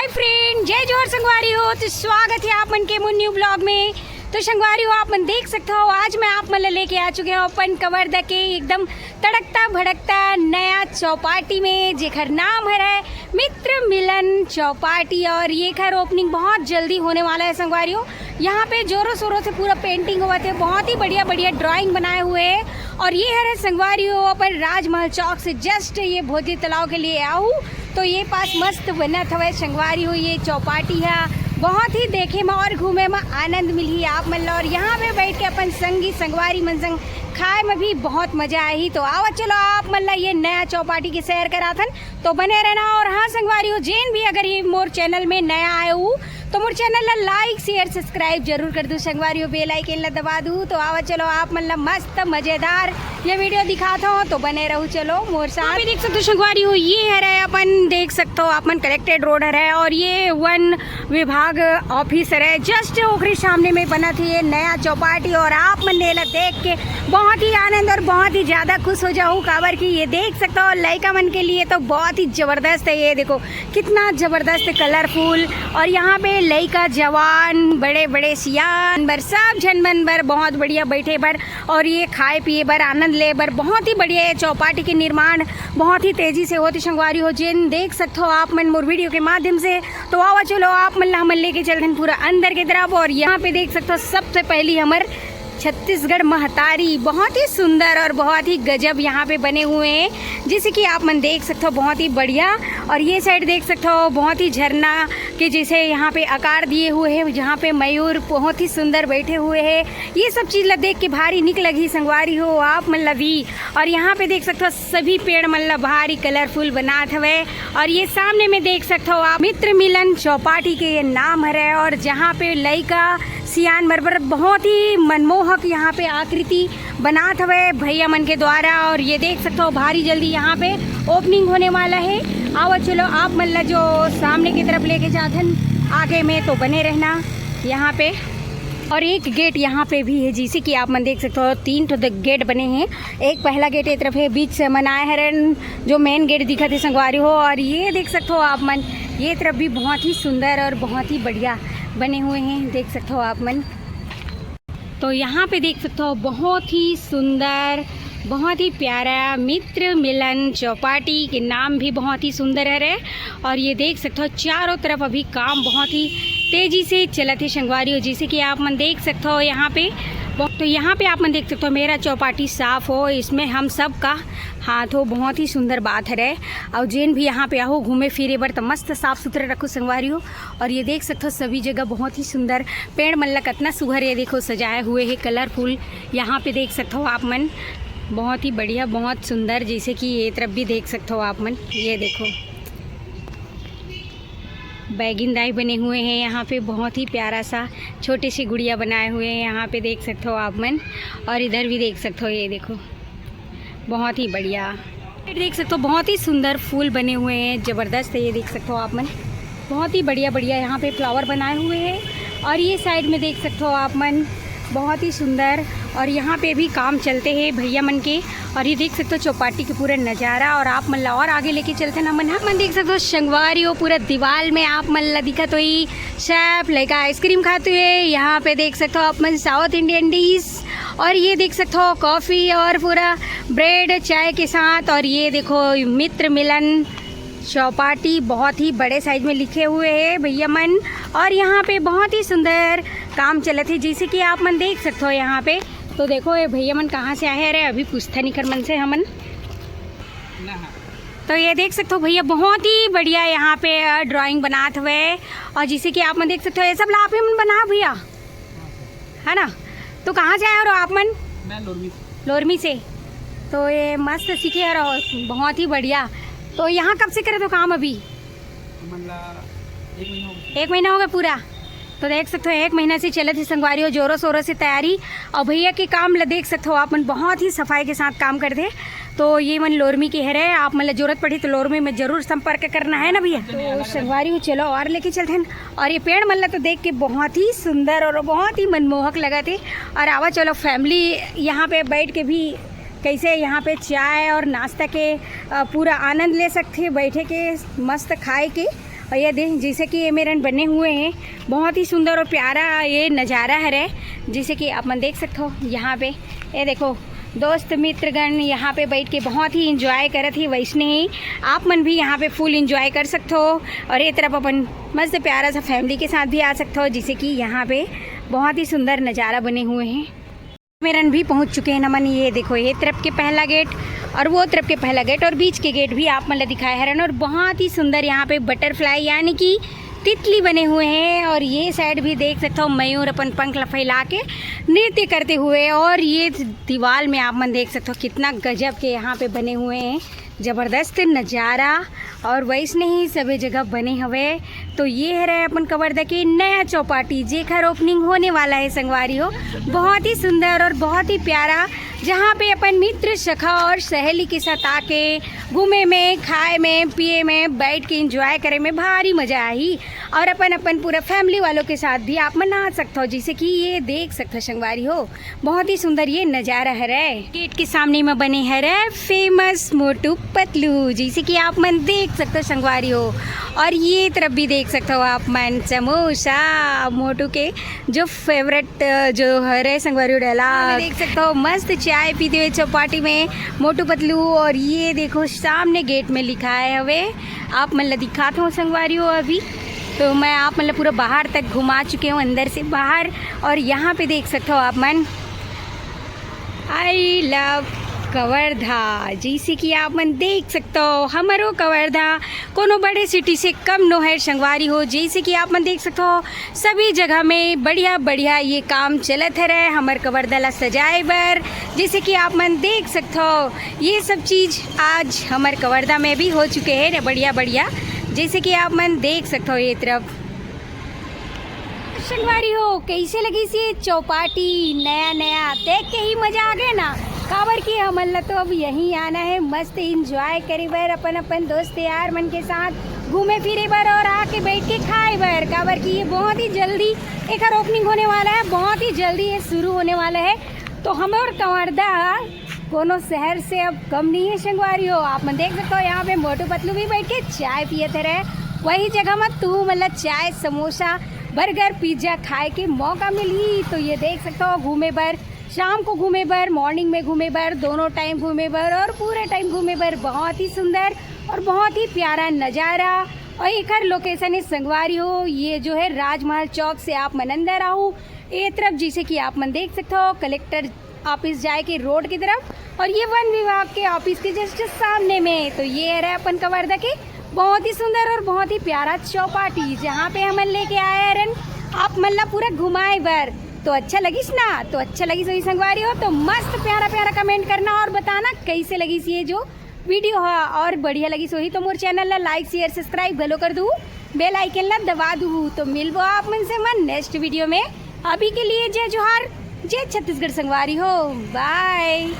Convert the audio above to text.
Hi friend, जय जोहर संगवारी हो। तो स्वागत है आप मन के न्यू ब्लॉग में। तो संगवारी हो, आप मन देख सकते हो आज मैं आप मन लेके आ चुके हो अपन कवर्धा के एकदम तड़कता भड़कता नया चौपाटी में, जेकर नाम है मित्र मिलन चौपाटी। और ये खैर ओपनिंग बहुत जल्दी होने वाला है संगवारी हो। यहाँ पे जोरों शोरों से पूरा पेंटिंग हुआ थे, बहुत ही बढ़िया बढ़िया ड्राइंग बनाए हुए हैं। और ये है संगवारी हो अपन राजमहल चौक से जस्ट ये भोजी तालाब के लिए आऊँ तो ये पास मस्त बना था संगवारी हो। ये चौपाटी है, बहुत ही देखे में और घूमे में आनंद मिली आप मन। और यहाँ पे बैठ के अपन संगी संगवारी मन संग खाए में भी बहुत मजा आई। तो आओ चलो आप मन ये नया चौपाटी की सैर करा थन तो बने रहना। और हाँ संगवारी हो, जेन भी अगर ये मोर चैनल में नया आए हूँ तो मोर चैनल ला लाइक शेयर सब्सक्राइब जरूर कर दूँ संगवारी हो, बेल आइकन ला दबा दूँ। तो आओ चलो आप मन मस्त मजेदार ये वीडियो दिखाता हूँ तो बने रहूँ चलो मोर साथ। देख सकते हो संगवारी हो, ये है अपन देख सकते हो आप मन कलेक्टेड रोड है और ये वन विभाग ऑफिस है जस्ट ओखरी सामने में बना थी ये नया चौपाटी। और आप मन ने देख के बहुत ही आनंद और बहुत ही ज़्यादा खुश हो जाऊँ काबर की ये देख सकते हो लड़का मन के लिए तो बहुत ही ज़बरदस्त है। ये देखो कितना ज़बरदस्त कलरफुल। और यहाँ पे लड़का जवान बड़े बड़े सियान बर सब झनमन बर बहुत बढ़िया बैठे बर और ये खाए पिए बर आनंद ले बर बहुत ही बढ़िया है। चौपाटी के निर्माण बहुत ही तेजी से होती संगवारी हो, जिन देख सकते हो आप मन मोर वीडियो के माध्यम से। तो आओ चलो आप मन हम लेके चलते हैं पूरा अंदर की तरफ। और यहाँ पे देख सकते हो सबसे पहली हमार छत्तीसगढ़ महतारी बहुत ही सुंदर और बहुत ही गजब यहाँ पे बने हुए हैं, जैसे कि आप मन देख सकते हो बहुत ही बढ़िया। और ये साइड देख सकते हो बहुत ही झरना के जैसे यहाँ पे आकार दिए हुए हैं, जहाँ पे मयूर बहुत ही सुंदर बैठे हुए हैं। ये सब चीज़ ला देख के भारी निक लगी संगवारी हो आप मन ला भी। और यहाँ पे देख सकते हो सभी पेड़ मन ला भारी कलरफुल बनात हवे। और ये सामने में देख सकते हो आप मित्र मिलन चौपाटी के ये नाम है। और जहाँ पे लड़का सियान बरबर बहुत ही मनमोहक यहाँ पे आकृति बनात हवे भैया मन के द्वारा। और ये देख सकते हो भारी जल्दी यहाँ पे ओपनिंग होने वाला है। आओ चलो आप मन जो सामने की तरफ लेके जाथन आगे में तो बने रहना यहाँ पे। और एक गेट यहाँ पे भी है, जिसे कि आप मन देख सकते हो 3 तो गेट बने हैं। एक पहला गेट एक तरफ है, बीच से मनाए हरन जो मेन गेट दिखा थे संगवारी हो। और ये देख सकते हो आप मन ये तरफ भी बहुत ही सुंदर और बहुत ही बढ़िया बने हुए हैं, देख सकते हो आप मन। तो यहाँ पे देख सकते हो बहुत ही सुंदर बहुत ही प्यारा मित्र मिलन चौपाटी के नाम भी बहुत ही सुंदर है। और ये देख सकते हो चारों तरफ अभी काम बहुत ही तेज़ी से चलत है संगवारी हो, जैसे कि आप मन देख सकते हो यहाँ पे। तो यहाँ पे आप मन देख सकते हो मेरा चौपाटी साफ हो, इसमें हम सब का हाथ हो, बहुत ही सुंदर बात है। और जेन भी यहाँ पे आओ घूमे फिरे बर तो मस्त साफ सुथरे रखो संगवारी हो। और ये देख सकते हो सभी जगह बहुत ही सुंदर पेड़ मन ला कितना सुघर ये देखो सजाए हुए है कलरफुल। यहाँ पे देख सकते हो आप मन बहुत ही बढ़िया बहुत सुंदर, जैसे कि ये तरफ भी देख सकते हो आप मन। ये देखो बैगिंदाई बने हुए हैं यहाँ पे, बहुत ही प्यारा सा छोटे से गुड़िया बनाए हुए हैं यहाँ पे देख सकते हो आप मन। और इधर भी देख सकते हो ये देखो बहुत ही बढ़िया देख सकते हो बहुत ही सुंदर फूल बने हुए हैं, ज़बरदस्त है। ये देख सकते हो आप मन बहुत ही बढ़िया बढ़िया यहाँ पे फ्लावर बनाए हुए हैं। और ये साइड में देख सकते हो आप मन बहुत ही सुंदर। और यहाँ पे भी काम चलते हैं भैया मन के। और ये देख सकते हो चौपाटी के पूरा नज़ारा। और आप मन ला और आगे लेके चलते ना मन देख सकते हो संगवारी हो पूरा दीवार में आप मन ला दिखा तो ही शेफ लड़का आइसक्रीम खाते हुए। यहाँ पे देख सकते हो आप मन साउथ इंडियन डिश। और ये देख सकते हो कॉफ़ी और पूरा ब्रेड चाय के साथ। और ये देखो मित्र मिलन चौपाटी बहुत ही बड़े साइज में लिखे हुए हैं भैया मन। और यहाँ पे बहुत ही सुंदर काम चलत है, जैसे कि आप मन देख सकते हो यहाँ पे। तो देखो ये भैया मन कहाँ से आए रहे अभी पूछता नहीं कर मन से हमन। तो ये देख सकते हो भैया बहुत ही बढ़िया यहाँ पे ड्राइंग बनाते हुए। और जैसे कि आप मन देख सकते हो ये सब ला आप मन बना भैया है ना। तो कहाँ से आए हो आप मन? मैं लोरमी से। तो ये मस्त सीखे रहो बहुत ही बढ़िया। तो यहाँ कब से करे तो काम अभी? 1 महीना हो गया पूरा। तो देख सकते हो 1 महीना से चलत ही संगवारी हो जोरों शोरों से तैयारी। और भैया के काम ला देख सकते हो आप मन बहुत ही सफाई के साथ काम करते। तो ये मन लोरमी के है आप मतलब जरूरत पड़ी तो लोरमी में जरूर संपर्क करना है ना भैया। तो संगवारी हो चलो और लेके चलते हैं। और ये पेड़ मन तो देख के बहुत ही सुंदर और बहुत ही मनमोहक लगा थे। और आवा चलो फैमिली यहाँ पे बैठ के भी कैसे यहाँ पे चाय और नाश्ता के पूरा आनंद ले सकते बैठे के मस्त खाए के। और ये देख जैसे कि ये मेरन बने हुए हैं, बहुत ही सुंदर और प्यारा ये नज़ारा है। जैसे कि आप मन देख सकते हो यहाँ पे ये देखो दोस्त मित्रगण यहाँ पे बैठ के बहुत ही इंजॉय करत ही। वैसने ही आप मन भी यहाँ पे फुल इंजॉय कर सकते हो और ये तरफ अपन मस्त प्यारा सा फैमिली के साथ भी आ सकते हो। जैसे कि यहाँ पे बहुत ही सुंदर नज़ारा बने हुए हैं। मेरन भी पहुँच चुके हैं नमन। ये देखो ये तरफ के पहला गेट और वो तरफ के पहला गेट और बीच के गेट भी आप मतलब दिखाए हरन। और बहुत ही सुंदर यहाँ पे बटरफ्लाई यानी कि तितली बने हुए हैं। और ये साइड भी देख सकते हो मयूर अपन पंख फैला के नृत्य करते हुए। और ये दीवार में आप मन देख सकते हो कितना गजब के यहाँ पे बने हुए हैं, ज़बरदस्त नज़ारा। और वैसने ही सभी जगह बने हुए। तो ये है रहे अपन कवर्धा की नया चौपाटी जेखर ओपनिंग होने वाला है संगवारी हो। बहुत ही सुंदर और बहुत ही प्यारा, जहाँ पे अपन मित्र सखा और सहेली के साथ आके घूमे में, खाए में, पिए में, बैठ के एंजॉय करे में भारी मज़ा आई। और अपन पूरा फैमिली वालों के साथ भी आप मना सकते हो। जैसे कि ये देख सकते हो संगवारी हो, बहुत ही सुंदर ये नज़ारा है रे। गेट के सामने में बने है रे फेमस मोटू पतलू, जैसे कि आप मन देख सकते हो संगवारी हो। और ये तरफ भी देख सकते हो आप मन समोसा मोटू के जो फेवरेट जो है संगवारी डाला देख सकते हो। मस्त चाय पीते हुए चौपाटी में मोटू पतलू। और ये देखो सामने गेट में लिखा है हवे, आप मतलब दिखाते हो संगवारी हो। अभी तो मैं आप मतलब पूरा बाहर तक घुमा चुके हूँ, अंदर से बाहर। और यहाँ पे देख सकते हो आप मन आई लव कवर्धा, जैसे कि आप मन देख सकते हो हमारो कवर्धा कोनो बड़े सिटी से कम नो है संगवारी हो। जैसे कि आप मन देख सकते हो सभी जगह में बढ़िया बढ़िया ये काम चलत है रहे हमार कवर्धा ला सजाए बर। जैसे कि आप मन देख सकते हो ये सब चीज़ आज हमार कवर्धा में भी हो चुके हैं बढ़िया बढ़िया। जैसे कि आप मन देख सकते हो ये तरफ संगवारी हो कैसे लगी सी चौपाटी, नया नया देख के ही मजा आ गया ना। काबर की हमला तो अब यहीं आना है, मस्त इंजॉय करे बर अपन दोस्त यार मन के साथ घूमे फिरे बर और आके बैठ के खाए बर। काबर की ये बहुत ही जल्दी एक ओपनिंग होने वाला है, बहुत ही जल्दी ये शुरू होने वाला है। तो हम और कवर्धा कोनो शहर से अब कम नहीं है संगवारी हो। आप मन देख सकते हो यहाँ पे मोटू पतलू भी बैठ के चाय पिए थे रहे। वही जगह में तू मतलब चाय समोसा बर्गर पिज्ज़ा खाए के मौका मिली। तो ये देख सकते हो घूमे बर, शाम को घूमे बर, मॉर्निंग में घूमे बर, दोनों टाइम घूमे बर और पूरे टाइम घूमे बर। बहुत ही सुंदर और बहुत ही प्यारा नज़ारा। और एक हर लोकेशन है संगवारी हो। ये जो है राजमहल चौक से आप मन अंदर आओ ये तरफ, जैसे कि आप मन देख सकते हो कलेक्टर ऑफिस जाए के रोड की तरफ। और ये वन विभाग के ऑफिस के जस्ट सामने में। तो ये है अपन कवर्धा के बहुत ही सुंदर और बहुत ही प्यारा चौपाटी, जहाँ पे हम लेके आए रन आप मतलब पूरा घुमाए बर। तो अच्छा लगिस ना, तो अच्छा लगी सही संगवारी हो तो मस्त प्यारा प्यारा कमेंट करना और बताना कैसे लगी सी ये जो वीडियो है। और बढ़िया लगी सो ही तो मोर चैनल ला लाइक शेयर सब्सक्राइब गलो कर दूँ, बेल आइकन ला दबा दूँ। तो मिलबो आप मन से मन नेक्स्ट वीडियो में। अभी के लिए जय जोहार, जय छत्तीसगढ़ संगवारी हो, बाय।